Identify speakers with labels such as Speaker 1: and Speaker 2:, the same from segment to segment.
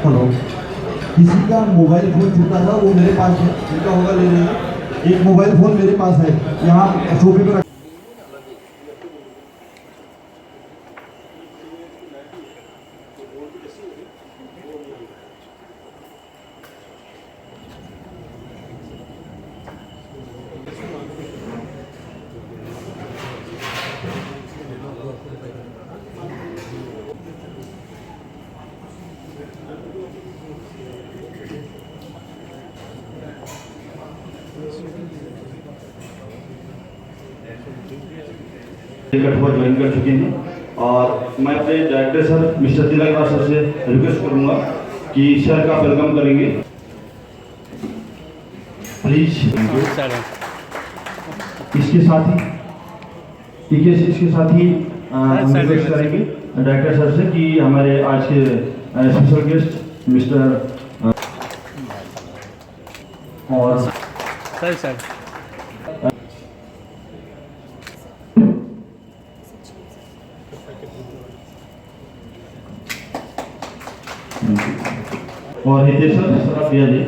Speaker 1: Hello, किसी का mobile phone छूटा था, वो मेरे पास है, जिनका होगा ले लेंगे। एक मोबाइल फ़ोन मेरे पास है, यहाँ सोफे पे।
Speaker 2: कठुआ ज्वाइन कर चुके हैं और मैं अपने डायरेक्टर सर मिस्टर तिलक सर से रिक्वेस्ट करूंगा कि सर का वेलकम करेंगे प्लीज। इसके साथ ही हम रिक्वेस्ट करेंगे डायरेक्टर सर से कि हमारे आज के स्पेशल गेस्ट मिस्टर और
Speaker 3: सर
Speaker 2: और हितेश सर आप दिया जी।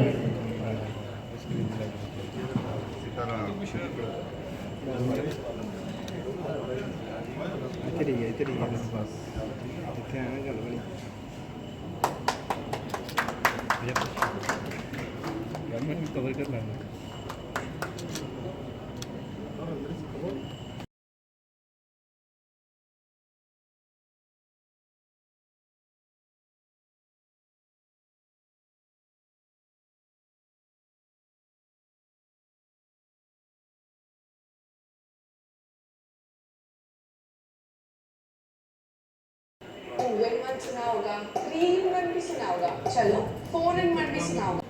Speaker 3: कवर करना
Speaker 4: मन सुना होगा, 3-in-1 भी सुना होगा, चलो 4-in-1 भी सुना होगा।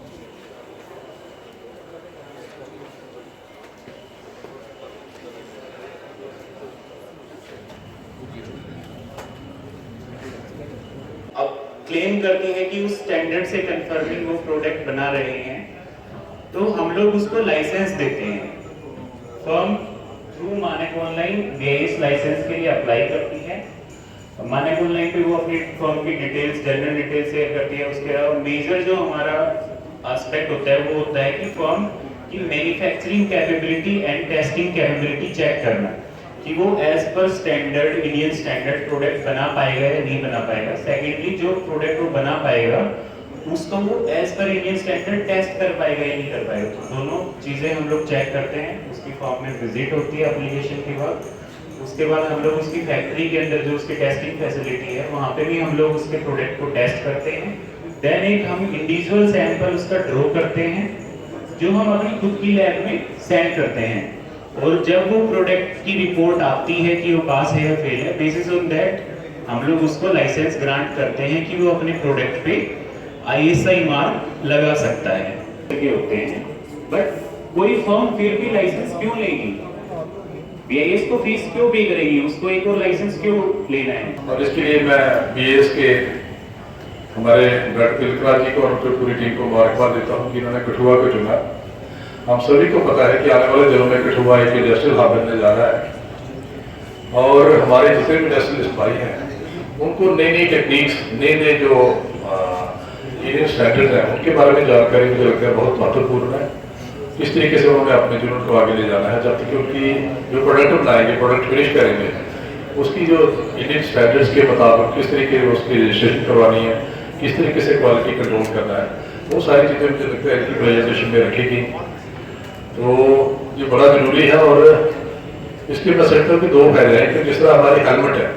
Speaker 5: अब क्लेम करती है कि उस स्टैंडर्ड से कंफर्मिंग वो प्रोडक्ट बना रहे हैं, तो हम लोग उसको लाइसेंस देते हैं। फर्म थ्रू मानक ऑनलाइन बीआईएस लाइसेंस के लिए अप्लाई करती है। मानक ऑनलाइन पे वो अपनी फर्म की डिटेल्स, जनरल डिटेल्स शेयर करती है। उसके अलावा मेजर जो हमारा एस्पेक्ट होता है वो होता है कि फर्म की manufacturing capability and testing capability check करना कि वो as per standard, Indian standard product बना पाएगा या नहीं बना पाएगा। सेकेंडली, जो प्रोडक्ट वो बना पाएगा उसको वो as per Indian standard test कर पाएगा या नहीं कर पाएगा। तो दोनों चीजें हम लोग चेक करते हैं। उसकी फॉर्म में विजिट होती है एप्लीकेशन के बाद। उसके बाद हम लोग उसकी फैक्ट्री के अंदर जो उसकी टेस्टिंग फैसिलिटी है वहाँ पे भी हम लोग उसके प्रोडक्ट को टेस्ट करते हैं। देन एक हम इंडिविजुअल सैंपल उसका ड्रॉ करते हैं जो हम अपनी खुद की लैब में सेंड करते हैं। और जब वो प्रोडक्ट की रिपोर्ट आती है कि वो पास है या फेल है, बेसिस ऑन दैट हम लोग उसको लाइसेंस ग्रांट करते हैं कि वो अपने प्रोडक्ट पे आईएसआई मार्क लगा सकता है। होते हैं, बट कोई फर्म फिर भी लाइसेंस क्यों लेगी? बीआईएस को फीस क्यों पे करेगी? उसको एक और लाइसेंस क्यों लेना है?
Speaker 6: और इसके लिए मैं बीएएस के हमारे डायरेक्टर जी को और उनकी पूरी टीम को मुबारकबाद देता हूँ कि इन्होंने कठुआ को चुना। हम सभी को पता है कि आने वाले दिनों में कठुआ एक इंडस्ट्रियल हब बनने जा रहा है और हमारे जितने भी इंडस्ट्रियलिस्ट भाई हैं उनको नई नई टेक्निक्स, नए जो इंडियन स्टैंडर्ड हैं उनके बारे में जानकारी मुझे लगता है बहुत महत्वपूर्ण है। इस तरीके से उन्होंने अपने जुनून को आगे ले जाना है जब तक कि उनकी जो प्रोडक्ट बनाएंगे, प्रोडक्ट फिनिश करेंगे, उसकी जो इंडियन स्टैंडर्ड्स के मुताबिक किस तरीके से उसकी रजिस्ट्रेशन करवानी है, किस तरीके से क्वालिटी कंट्रोल करना है, वो सारी चीज़ें मुझे लगता है इनकी प्रेजेंटेशन में रखेगी। तो ये बड़ा जरूरी है और इसके प्रेजेंटर के दो फायदे हैं कि जिस तरह हमारी हेलमेट है,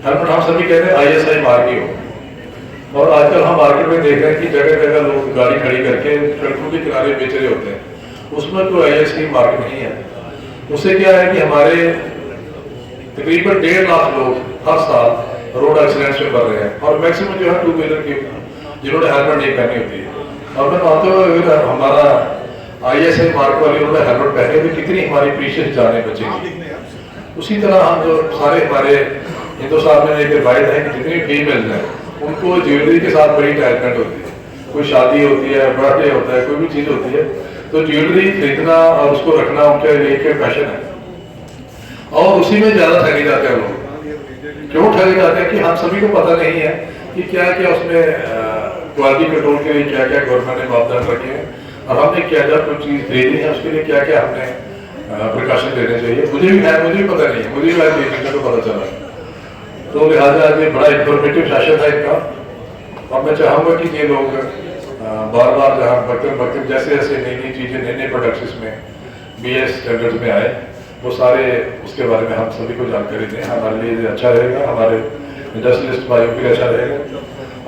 Speaker 6: हेलमेट हम सभी कहते हैं आईएसआई मार्क ही हो, और आजकल हम मार्केट में देख रहे हैं कि जगह जगह लोग गाड़ी खड़ी करके सड़कों के किनारे बेच रहे होते हैं, उसमें कोई आईएसआई मार्क नहीं है। उससे क्या है कि हमारे तकरीबन 1.5 लाख लोग हर साल रोड एक्सीडेंट्स में मर रहे हैं और मैक्सिमम जो है 2 व्हीलर के जिन्होंने हेलमेट नहीं पहनी होती है। और मैं मानता हूँ अगर हमारा आईएसआई मार्क वाले उन्होंने हेलमेट पहने हुए कितनी हमारी प्रीशियस जानें बचेंगी। उसी तरह हम जो सारे हमारे हिंदुस्तान में एक रिवायत है कि जितनी फीमेल्स हैं उनको ज्वेलरी के साथ बड़ी अटैचमेंट होती है। कोई शादी होती है, बर्थडे होता है, कोई भी चीज़ होती है तो ज्वेलरी खरीदना और उसको रखना उनके लिए एक पैशन है और उसी में ज़्यादा ठगे जाते हैं लोग। क्यों ठगे जाते हैं कि हम सभी को पता नहीं है कि क्या क्या उसमें क्वालिटी कंट्रोल के लिए क्या क्या गवर्नमेंट ने मापदंड रखे हैं और हमने क्या क्या कोई चीज़ खरीदनी है उसके लिए क्या क्या हमने प्रिकॉशन लेने चाहिए। मुझे भी पता नहीं है, मुझे भी आज को पता चला। तो लिहाजा आज ये बड़ा इंफॉर्मेटिव सेशन था इनका और मैं चाहूँगा कि ये लोग बार बार जहाँ वक्त जैसे जैसे नई नई चीज़ें नए नए प्रोडक्ट्स में BS स्टैंडर्ड्स में आए वो सारे उसके बारे में हम सभी को जानकारी दें। हमारे लिए अच्छा रहेगा, हमारे इंडस्ट्रियलिस्ट भाइयों के लिए अच्छा रहेगा।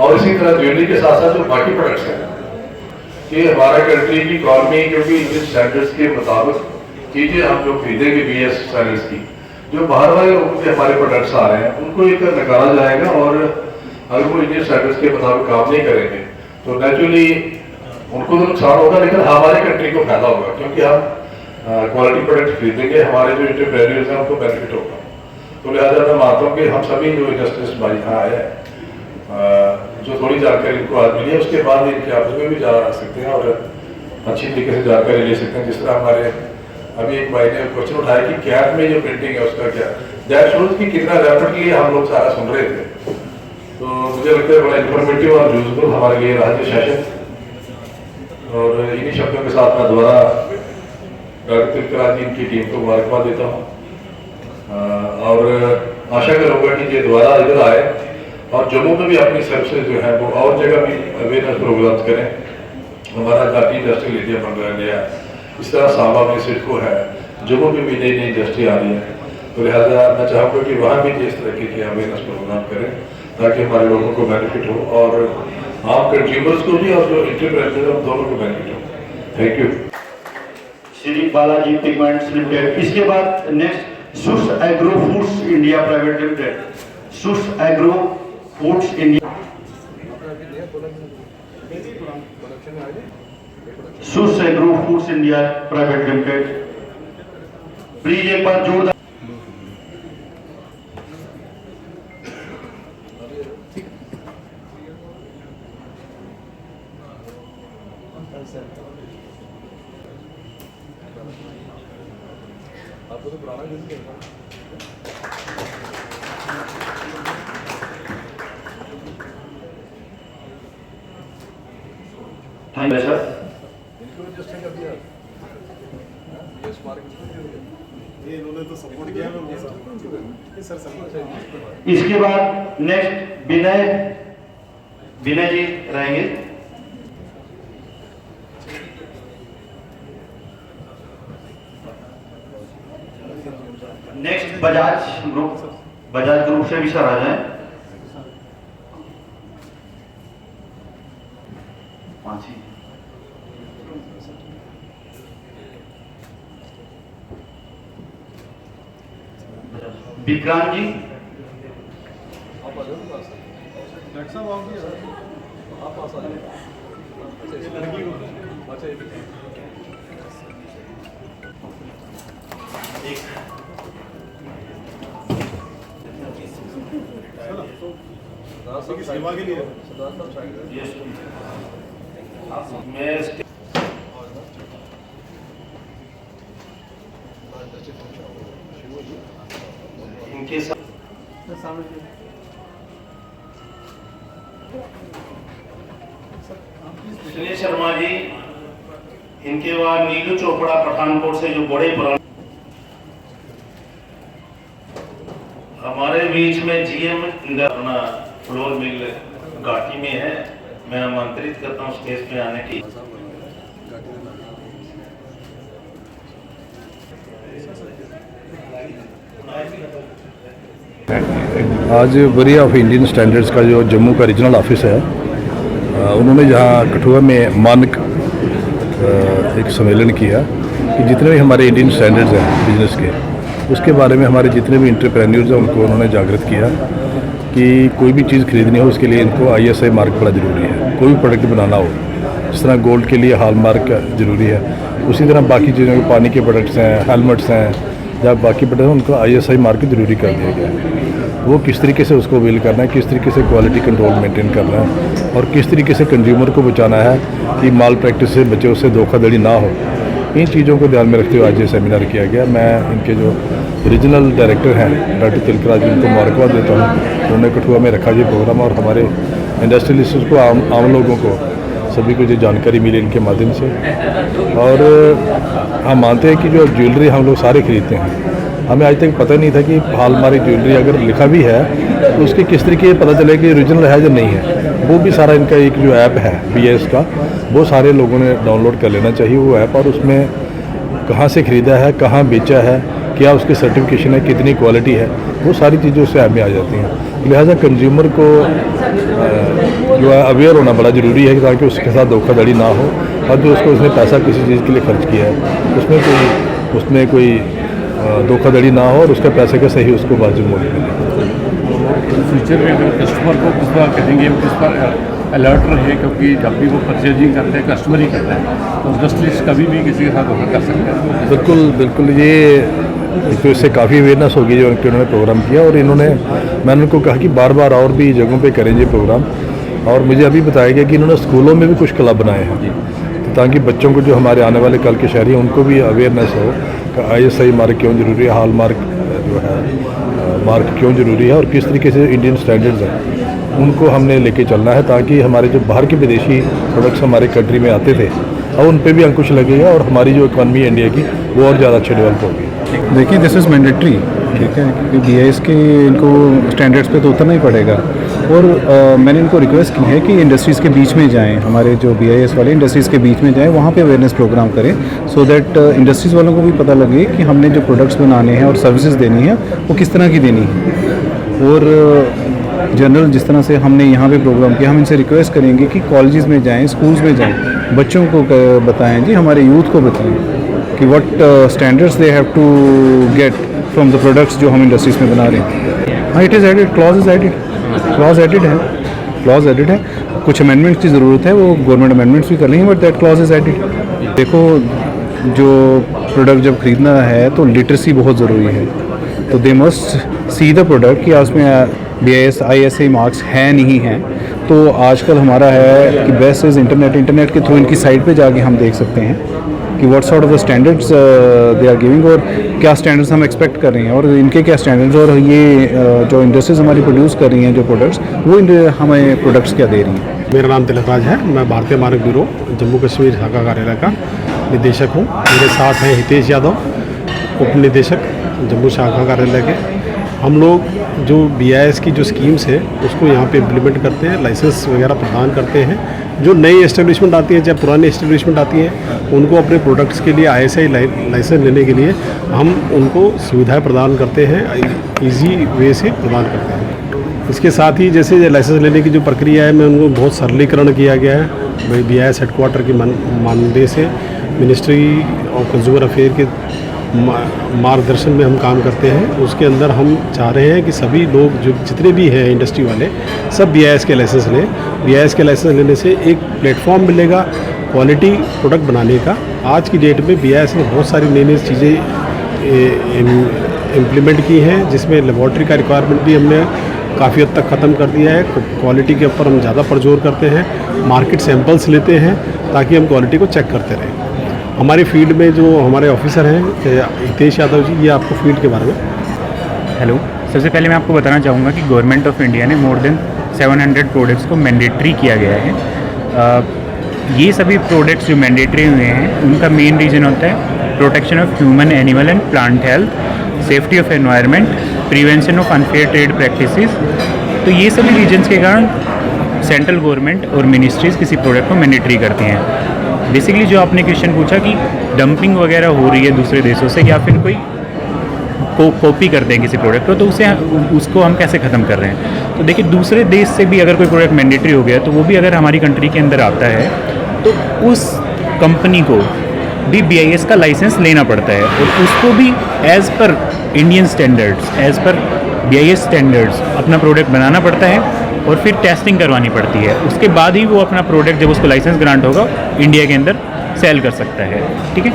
Speaker 6: और इसी तरह ज्वेलरी के साथ साथ जो बाकी प्रोडक्ट्स हैं कि हमारा कंट्री की इकॉनमी क्योंकि इंडियन स्टैंडर्ड्स के मुताबिक चीज़ें हम जो खरीदेंगे BS स्टैंडर्ड्स की, जो बाहर वाले लोगों के हमारे प्रोडक्ट्स आ रहे हैं उनको एक नकारा जाएगा और अगर वो इंडियन स्टैंडर्ड्स के मुताबिक काम नहीं करेंगे तो नेचुरली उनको तो नुकसान होगा लेकिन हमारे कंट्री को फायदा होगा क्योंकि हम क्वालिटी प्रोडक्ट खरीदेंगे, हमारे जो एंटरप्रेन्योर्स हैं उनको बेनिफिट होगा। तो लिहाजा मैं मानता हूँ कि हम सभी जो इंडस्ट्रियलिस्ट भाई यहाँ आए हैं जो थोड़ी जानकारी इनको आज मिली है उसके बाद इनके ऑफिस में भी जा सकते हैं और अच्छी तरीके से जानकारी ले सकते हैं। जिस तरह हमारे अभी एक भाई ने क्वेश्चन उठाया कि कैप में जो प्रिंटिंग है उसका क्या, दैट शोज कि कितना रैपिडली हम लोग सारा सुन रहे थे। तो मुझे लगता है बड़ा इंफॉर्मेटिव और यूजफुल हमारे लिए रहा ये सेशन। और इन्हीं शब्दों के साथ मैं दोबारा डॉक्टर तिलकराज जी इनकी टीम को मुबारकबाद देता हूँ और आशा करूँगा कि ये दोबारा इधर आए और जम्मू में भी अपनी सर्विसेज जो है वो और जगह भी अवेयरनेस प्रोग्राम्स करें। हमारा घाटी इंडस्ट्रियल एरिया बन रहा है, इस तरह सांबा में सिडको है, जम्मू में भी नई नई इंडस्ट्री आ रही है। तो लिहाजा मैं चाहूँगा कि वहाँ भी इस तरीके के अवेयरनेस प्रोग्राम करें ताकि हमारे लोगों को बेनिफिट हो और आम कंज्यूमर्स को भी और जो एंटरप्रेन्योर्स दोनों को बेनिफिट हो। Thank you.
Speaker 2: Shri Balaji pigments limited. इसके बाद next Sus agro foods India private limited. Sus agro foods India, Sus agro foods India private limited. Please एक बार जोरदार
Speaker 6: आपको तो पुराना यूज करना
Speaker 2: थैंक यू सर।
Speaker 6: इनको रजिस्टर कर दिया BS मार्केट ये इन्होंने तो सपोर्ट किया सर।
Speaker 2: इसके बाद नेक्स्ट विनय जी रहेंगे। नेक्स्ट बजाज ग्रुप से भी सर आ जाए। विक्रांत जी,
Speaker 6: सेवा के लिए
Speaker 2: इनके साथ सुनील शर्मा जी, इनके बाद नीलू चोपड़ा पठानकोट से जो बड़े पुराने हमारे बीच में GM अपना फ्लोर मिल घाटी में है। मैं आमंत्रित करता हूँ स्टेज पे आने की।
Speaker 3: आज बरी ऑफ इंडियन स्टैंडर्ड्स का जो जम्मू का रीजनल ऑफिस है उन्होंने जहाँ कठुआ में मानक एक सम्मेलन किया कि जितने भी हमारे इंडियन स्टैंडर्ड्स हैं बिजनेस के, उसके बारे में हमारे जितने भी एंटरप्रेन्योर्स हैं उनको उन्होंने जागृत किया कि कोई भी चीज़ खरीदनी हो उसके लिए इनको ISI मार्क बड़ा ज़रूरी है। कोई भी प्रोडक्ट बनाना हो, जिस तरह गोल्ड के लिए हॉल मार्क ज़रूरी है, उसी तरह बाकी चीज़ों के पानी के प्रोडक्ट्स हैं, हेलमेट्स हैं या बाकी प्रोडक्ट उनको ISI मार्क ज़रूरी कर दिया गया है। वो किस तरीके से उसको बिल करना है, किस तरीके से क्वालिटी कंट्रोल मेंटेन करना है और किस तरीके से कंज्यूमर को बचाना है कि माल प्रैक्टिस से बचे, उससे धोखाधड़ी ना हो। इन चीज़ों को ध्यान में रखते हुए आज ये सेमिनार किया गया। मैं इनके जो रीजनल डायरेक्टर हैं डॉक्टर तिलकराज जी, उनको मुबारकबाद देता हूँ। उन्होंने कठुआ में रखा ये प्रोग्राम और हमारे इंडस्ट्रियलिस्ट को, आम लोगों को सभी को जो जानकारी मिली इनके माध्यम से। और हम मानते हैं कि जो ज्वेलरी हम लोग सारे खरीदते हैं, हमें आज तक पता नहीं था कि हॉलमार्क ज्वेलरी अगर लिखा भी है तो उसके किस तरीके पता चले कि ओरिजिनल है या नहीं है। वो भी सारा इनका एक जो ऐप है BIS का, वो सारे लोगों ने डाउनलोड कर लेना चाहिए वो ऐप, और उसमें कहाँ से ख़रीदा है, कहाँ बेचा है, क्या उसकी सर्टिफिकेशन है, कितनी क्वालिटी है, वो सारी चीज़ें उससे ऐप में आ जाती हैं। लिहाजा कंज्यूमर को जो है अवेयर होना बड़ा ज़रूरी है ताकि उसके साथ धोखाधड़ी ना हो, और जो उसको उसने पैसा किसी चीज़ के लिए खर्च किया है उसमें कोई धोखाधड़ी ना हो और उसका पैसे का सही उसको वाजिब मूल्य मिले।
Speaker 7: फ्यूचर में अगर कस्टमर को किस बार कहेंगे, किस बार अलर्ट रहे, क्योंकि जब भी वो परचेजिंग करते हैं कस्टमर ही करता है, तो इंडस्ट्रीज कभी भी किसी के साथ धोखा कर सकते हैं।
Speaker 3: बिल्कुल ये तो इससे काफ़ी अवेयरनेस होगी जो उन्होंने प्रोग्राम किया। और मैंने उनको कहा कि बार बार और भी जगहों पे करें ये प्रोग्राम। और मुझे अभी बताया गया कि इन्होंने स्कूलों में भी कुछ क्लब बनाए हैं ताकि बच्चों को, जो हमारे आने वाले कल के शहरी हैं, उनको भी अवेयरनेस हो कि ISI मार्क क्यों ज़रूरी है, हॉल मार्क जो है मार्क क्यों ज़रूरी है, और किस तरीके से इंडियन स्टैंडर्ड्स हैं उनको हमने लेके चलना है, ताकि हमारे जो बाहर के विदेशी प्रोडक्ट्स हमारे कंट्री में आते थे और उन पे भी अंकुश लगेगा और हमारी जो इकॉनमी है इंडिया की वो और ज़्यादा अच्छी डेवलप होगी।
Speaker 8: देखिए, दिस इज़ मैंडेटरी, ठीक है, क्योंकि BIS के इनको स्टैंडर्ड्स पे तो उतरना ही पड़ेगा। और मैंने इनको रिक्वेस्ट की है कि इंडस्ट्रीज़ के बीच में जाएं, हमारे जो BIS वाले इंडस्ट्रीज़ के बीच में जाएं, वहाँ पे अवेयरनेस प्रोग्राम करें, सो दैट इंडस्ट्रीज़ वालों को भी पता लगे कि हमने जो प्रोडक्ट्स बनाने हैं और सर्विसेज देनी है वो किस तरह की देनी है। और जनरल जिस तरह से हमने यहाँ पे प्रोग्राम किया, हम इनसे रिक्वेस्ट करेंगे कि कॉलेजेस में जाएँ, स्कूल्स में जाएँ, बच्चों को बताएँ, जी हमारे यूथ को बताएँ कि what standards they have to get from the products जो हम इंडस्ट्रीज में बना रहे हैं। हाँ, it is added, clause added है। कुछ अमेंडमेंट्स की ज़रूरत है, वो गवर्नमेंट अमेंडमेंट्स भी कर रही हैं, but that clause is added. देखो, जो प्रोडक्ट जब ख़रीदना है तो लिटरेसी बहुत ज़रूरी है, तो they must see the product कि उसमें BIS ISI मार्क्स हैं नहीं हैं। तो आजकल हमारा है कि बेस्ट इज़ इंटरनेट के थ्रू इनकी साइट पे जाके हम देख सकते हैं कि what sort of the standards they are giving, और क्या स्टैंडर्ड्स हम एक्सपेक्ट कर रहे हैं और इनके क्या स्टैंडर्ड्स, और ये जो इंडस्ट्रीज हमारी प्रोड्यूस कर रही हैं जो प्रोडक्ट्स, वो हमें प्रोडक्ट्स क्या दे रही हैं।
Speaker 9: मेरा नाम तिलकराज है, मैं भारतीय मानक ब्यूरो जम्मू कश्मीर शाखा कार्यालय का निदेशक हूँ। मेरे साथ हैं हितेश यादव, उप निदेशक जम्मू शाखा कार्यालय के। हम लोग जो BIS की जो स्कीम्स है उसको यहाँ पे इम्प्लीमेंट करते हैं, लाइसेंस वगैरह प्रदान करते हैं। जो नई एस्टेब्लिशमेंट आती है, चाहे पुरानी एस्टेब्लिशमेंट आती है, उनको अपने प्रोडक्ट्स के लिए ISI लाइसेंस लेने के लिए हम उनको सुविधाएं प्रदान करते हैं, इजी वे से प्रदान करते हैं। इसके साथ ही जैसे लाइसेंस लेने की जो प्रक्रिया है, मैं उनको बहुत सरलीकरण किया गया है। BIS हेडक्वार्टर के मानदेय से मिनिस्ट्री ऑफ कंज्यूमर अफेयर के मार्गदर्शन में हम काम करते हैं। उसके अंदर हम चाह रहे हैं कि सभी लोग जो जितने भी हैं इंडस्ट्री वाले, सब BIS के लाइसेंस लें। BIS के लाइसेंस लेने से एक प्लेटफॉर्म मिलेगा क्वालिटी प्रोडक्ट बनाने का। आज की डेट में BIS ने बहुत सारी नई चीज़ें इम्प्लीमेंट की हैं, जिसमें लेबॉर्ट्री का रिक्वायरमेंट भी हमने काफ़ी हद तक ख़त्म कर दिया है। क्वालिटी के ऊपर हम ज़्यादा परजोर करते हैं, मार्केट सैंपल्स लेते हैं ताकि हम क्वालिटी को चेक करते रहें। हमारी फील्ड में जो हमारे ऑफिसर हैं हितेश यादव जी, ये आपको फील्ड के बारे में।
Speaker 10: हेलो, सबसे पहले मैं आपको बताना चाहूँगा कि गवर्नमेंट ऑफ इंडिया ने मोर देन 700 प्रोडक्ट्स को मैंडेटरी किया गया है। ये सभी प्रोडक्ट्स जो मैंडेटरी हुए हैं उनका मेन रीज़न होता है protection of human, animal and plant health, safety of environment, prevention of unfair trade practices. तो ये सभी रीजन्स के कारण सेंट्रल गवर्नमेंट और मिनिस्ट्रीज़ किसी प्रोडक्ट को मैंडेटरी करती हैं। बेसिकली जो आपने क्वेश्चन पूछा कि डंपिंग वगैरह हो रही है दूसरे देशों से या फिर कोई कॉपी करते हैं किसी प्रोडक्ट को, तो उसको हम कैसे ख़त्म कर रहे हैं। तो देखिए, दूसरे देश से भी अगर कोई प्रोडक्ट मैंडेटरी हो गया तो वो भी अगर हमारी कंट्री के अंदर आता है तो उस कंपनी को भी BIS का लाइसेंस लेना पड़ता है और उसको भी as per Indian standards, as per BIS standards अपना प्रोडक्ट बनाना पड़ता है और फिर टेस्टिंग करवानी पड़ती है। उसके बाद ही वो अपना प्रोडक्ट, जब उसको लाइसेंस ग्रांट होगा, इंडिया के अंदर सेल कर सकता है। ठीक है,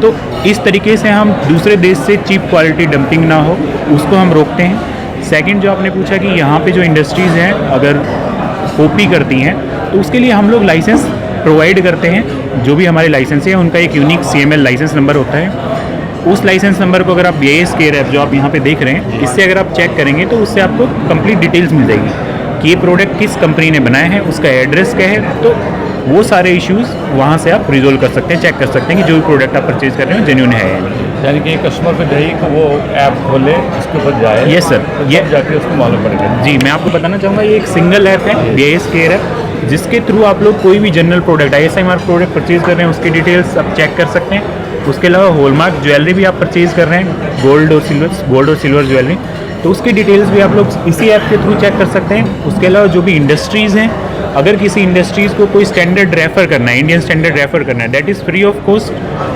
Speaker 10: तो इस तरीके से हम दूसरे देश से चीप क्वालिटी डंपिंग ना हो उसको हम रोकते हैं। सेकंड, जो आपने पूछा कि यहाँ पे जो इंडस्ट्रीज़ हैं अगर कॉपी करती हैं तो उसके लिए हम लोग लाइसेंस प्रोवाइड करते हैं, जो भी हमारे लाइसेंस है उनका एक यूनिक CML लाइसेंस नंबर होता है। उस लाइसेंस नंबर को अगर आप BIS केयर ऐप जो आप यहाँ पे देख रहे हैं, इससे अगर आप चेक करेंगे तो उससे आपको कंप्लीट डिटेल्स मिल जाएगी कि ये प्रोडक्ट किस कंपनी ने बनाया है, उसका एड्रेस क्या है। तो वो सारे इश्यूज़ वहाँ से आप रिजोल्व कर सकते हैं, चेक कर सकते हैं कि जो भी प्रोडक्ट आप परचेज कर रहे हो जेन्युइन है या नहीं।
Speaker 7: यानी कि कस्टमर को जाइए कि वो ऐप खोले, उसके ऊपर जाए।
Speaker 10: यस सर, ये
Speaker 7: जाके उसको मालूम पड़ेगा।
Speaker 10: जी, मैं आपको बताना चाहूँगा ये एक सिंगल ऐप है BIS केयर ऐप, जिसके थ्रू आप लोग कोई भी general product ISI mark product purchase कर रहे हैं उसकी डिटेल्स आप चेक कर सकते हैं। उसके अलावा हॉलमार्क ज्वेलरी भी आप परचेज कर रहे हैं, गोल्ड और सिल्वर ज्वेलरी, तो उसकी डिटेल्स भी आप लोग इसी ऐप के थ्रू चेक कर सकते हैं। उसके अलावा जो भी इंडस्ट्रीज़ हैं, अगर किसी इंडस्ट्रीज़ को कोई स्टैंडर्ड रेफ़र करना है, इंडियन स्टैंडर्ड रेफ़र करना है, that is free of cost,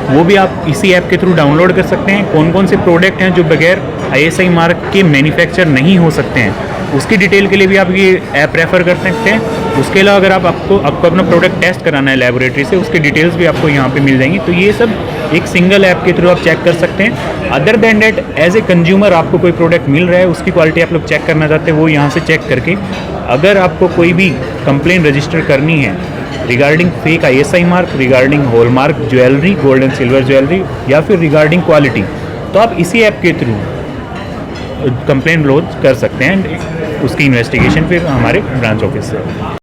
Speaker 10: वो भी आप इसी ऐप के थ्रू डाउनलोड कर सकते हैं। कौन कौन से प्रोडक्ट हैं जो बगैर ISI मार्क के मैन्युफैक्चर नहीं हो सकते हैं, उसकी डिटेल के लिए भी आप ये ऐप रेफ़र कर सकते हैं। उसके अलावा अगर आपको अपना प्रोडक्ट टेस्ट कराना है लेबोरेटरी से, उसकी डिटेल्स भी आपको यहाँ पे मिल जाएंगी। तो ये सब एक सिंगल ऐप के थ्रू आप चेक कर सकते हैं। Other than that as a consumer आपको कोई प्रोडक्ट मिल रहा है, उसकी क्वालिटी आप लोग चेक करना चाहते हैं, वो यहाँ से चेक करके अगर आपको कोई भी कंप्लेन रजिस्टर करनी है regarding fake ISI mark, regarding hallmark jewellery, gold and silver jewellery, या फिर रिगार्डिंग क्वालिटी, तो आप इसी ऐप के थ्रू कंप्लेन लॉन्च कर सकते हैं। उसकी इन्वेस्टिगेशन फिर हमारे ब्रांच ऑफिस से